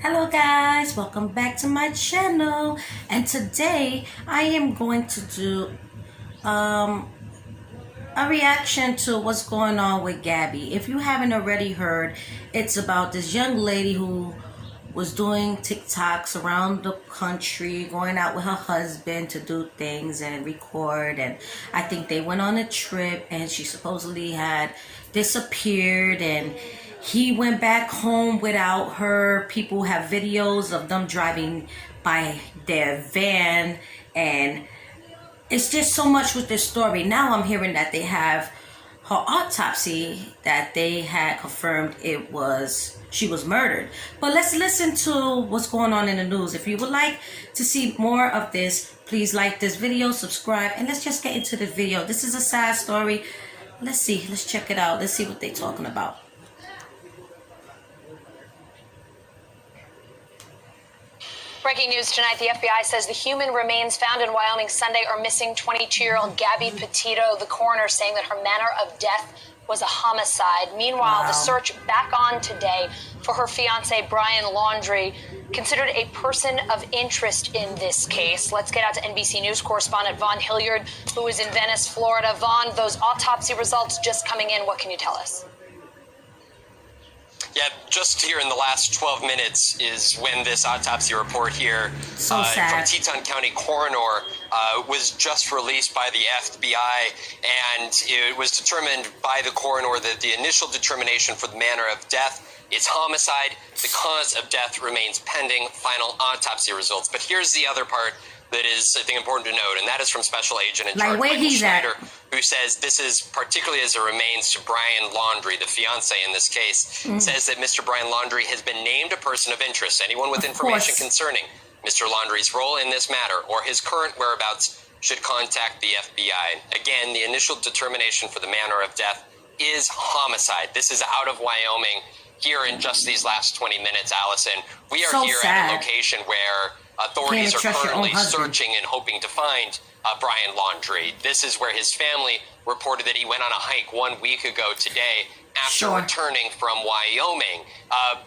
Hello guys, welcome back to my channel, and today I am going to do a reaction to what's going on with Gabby. If you haven't already heard, it's about this young lady who was doing TikToks around the country, going out with her husband to do things and record, and I think they went on a trip and she supposedly had disappeared and he went back home without her. People have videos of them driving by their van, and it's just so much with this story. Now I'm hearing that they have her autopsy, that they had confirmed she was murdered. But let's listen to what's going on in the news. If you would like to see more of this, please like this video, subscribe, and let's just get into the video. This is a sad story. Let's check it out. Let's see what they're talking about. Breaking news tonight, the FBI says the human remains found in Wyoming Sunday are missing 22-year-old Gabby Patito. The coroner saying that her manner of death was a homicide. Meanwhile, the search back on today for her fiancé, Brian Laundrie, considered a person of interest in this case. Let's get out to NBC News correspondent Vaughn Hilliard, who is in Venice, Florida. Vaughn, those autopsy results just coming in. What can you tell us? Yeah, just here in the last 12 minutes is when this autopsy report here from Teton County Coroner was just released by the FBI, and it was determined by the coroner that the initial determination for the manner of death is homicide. The cause of death remains pending final autopsy results. But here's the other part that is, I think, important to note, and that is from Special Agent in charge Michael Schneider, who says this is particularly as it remains to Brian Laundrie, the fiance in this case, says that Mr. Brian Laundrie has been named a person of interest. Anyone with information concerning Mr. Laundrie's role in this matter or his current whereabouts should contact the FBI. Again, the initial determination for the manner of death is homicide. This is out of Wyoming. Here in just these last 20 minutes, Allison, we are here at a location where authorities are currently searching and hoping to find Brian Laundrie. This is where his family reported that he went on a hike 1 week ago today after returning from Wyoming.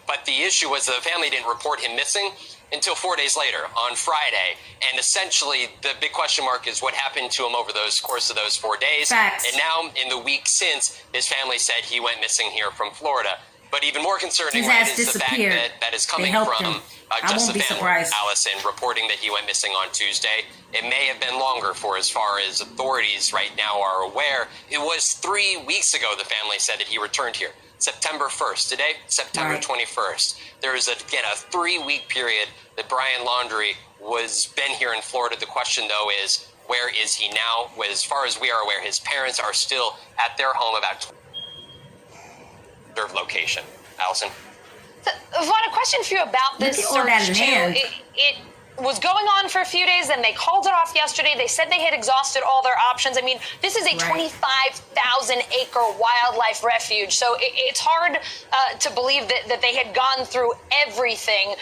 But the issue was the family didn't report him missing until 4 days later, on Friday. And essentially, the big question mark is what happened to him over the course of those 4 days. And now, in the week since, his family said he went missing here from Florida. But even more concerning is the fact that is coming from just the family, Allison, reporting that he went missing on Tuesday. It may have been longer for as far as authorities right now are aware. It was 3 weeks ago the family said that he returned here. September 1st. Today, September 21st. There is, again, a 3-week period that Brian Laundrie been here in Florida. The question, though, is where is he now? As far as we are aware, his parents are still at their home about location. Allison? Vaughn, a question for you about this search, too. It was going on for a few days, and they called it off yesterday. They said they had exhausted all their options. I mean, this is a 25,000-acre wildlife refuge, so it's hard to believe that they had gone through everything.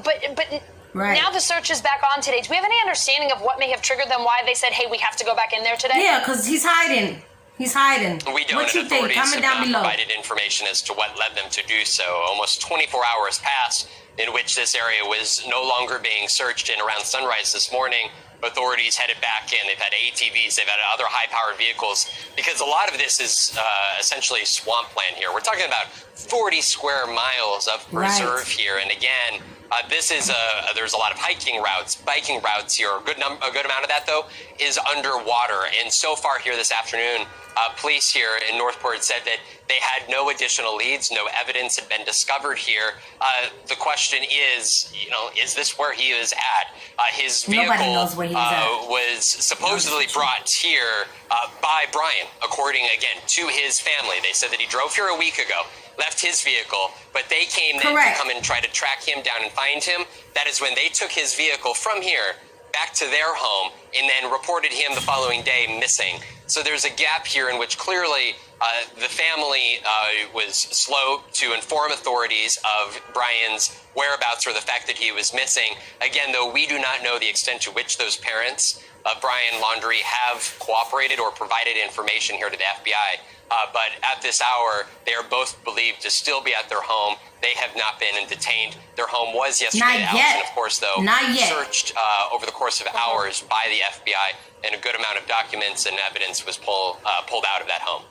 But now the search is back on today. Do we have any understanding of what may have triggered them, why they said, hey, we have to go back in there today? Yeah, because he's hiding. He's hiding. We don't, what you think? Comment down below. Provided information as to what led them to do so. Almost 24 hours passed in which this area was no longer being searched, and around sunrise this morning, authorities headed back in. They've had ATVs, they've had other high-powered vehicles, because a lot of this is essentially swampland here. We're talking about 40 square miles of preserve here, and again, this is there's a lot of hiking routes, biking routes here. A good amount of that, though, is underwater. And so far here this afternoon, police here in Northport said that they had no additional leads, no evidence had been discovered here. The question is, is this where he is at? His vehicle was supposedly brought here by Brian, according, again, to his family. They said that he drove here a week ago, left his vehicle, but they came then to come and try to track him down and find him. That is when they took his vehicle from here back to their home and then reported him the following day missing. So there's a gap here in which clearly the family was slow to inform authorities of Brian's whereabouts or the fact that he was missing. Again, though, we do not know the extent to which those parents of Brian Laundrie have cooperated or provided information here to the FBI but at this hour, they are both believed to still be at their home. They have not been detained. Their home was yesterday Not yet. and of course, though, searched over the course of hours by the FBI, and a good amount of documents and evidence was pulled out of that home.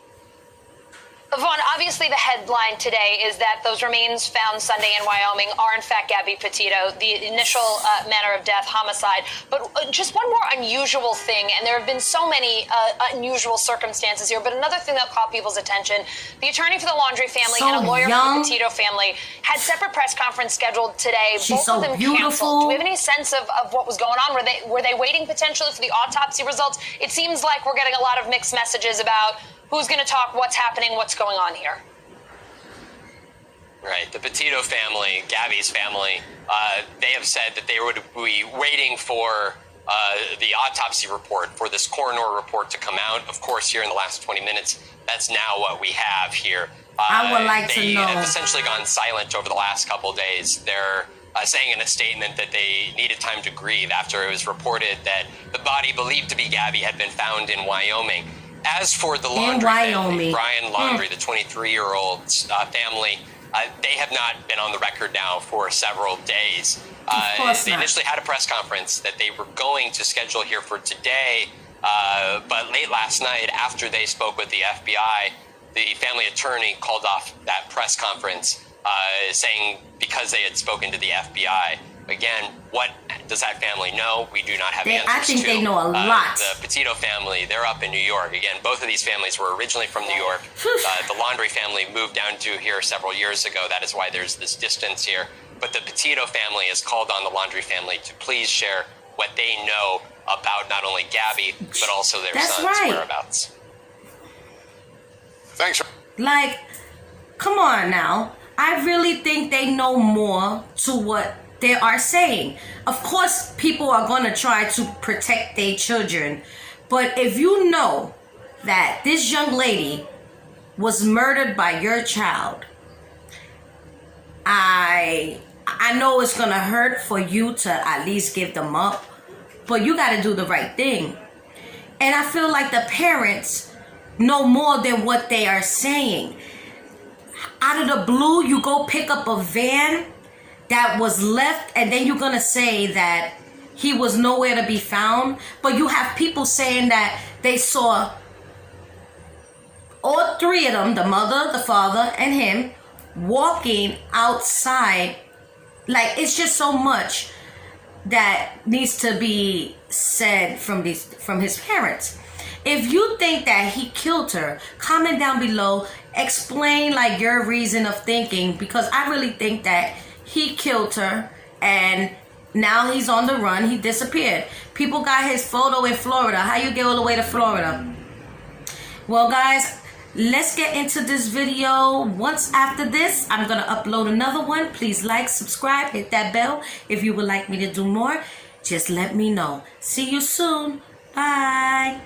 Vaughn, obviously the headline today is that those remains found Sunday in Wyoming are in fact Gabby Petito, the initial manner of death, homicide. But just one more unusual thing, and there have been so many unusual circumstances here, but another thing that caught people's attention, the attorney for the Laundrie family and a lawyer for the Petito family had separate press conference scheduled today. Both of them canceled. Do we have any sense of what was going on? Were they waiting potentially for the autopsy results? It seems like we're getting a lot of mixed messages about who's going to talk, what's happening, what's going on here. Right. The Petito family, Gabby's family, they have said that they would be waiting for the autopsy report, for this coroner report to come out. Of course, here in the last 20 minutes, that's now what we have here. I would like to know. They have essentially gone silent over the last couple of days. They're saying in a statement that they needed time to grieve after it was reported that the body believed to be Gabby had been found in Wyoming. As for the Laundrie family, Brian Laundrie, the 23-year-old family, they have not been on the record now for several days. They initially had a press conference that they were going to schedule here for today, but late last night, after they spoke with the FBI, the family attorney called off that press conference, saying because they had spoken to the FBI. Again, what does that family know? We do not have answers to. I think they know a lot. The Petito family, they're up in New York. Again, both of these families were originally from New York. The Laundrie family moved down to here several years ago. That is why there's this distance here. But the Petito family has called on the Laundrie family to please share what they know about not only Gabby, but also their son's whereabouts. Thanks. Like, come on now. I really think they know more to what they are saying. Of course, people are going to try to protect their children. But if you know that this young lady was murdered by your child, I know it's going to hurt for you to at least give them up. But you got to do the right thing. And I feel like the parents know more than what they are saying. Out of the blue, you go pick up a van that was left, and then you're gonna say that he was nowhere to be found. But you have people saying that they saw all three of them, the mother, the father, and him, walking outside. Like, it's just so much that needs to be said from his parents. If you think that he killed her, comment down below, explain like your reason of thinking, because I really think that he killed her and now he's on the run. He disappeared. People got his photo in Florida. How you get all the way to Florida? Well, guys, let's get into this video. Once after this, I'm going to upload another one. Please like, subscribe, hit that bell. If you would like me to do more, just let me know. See you soon. Bye.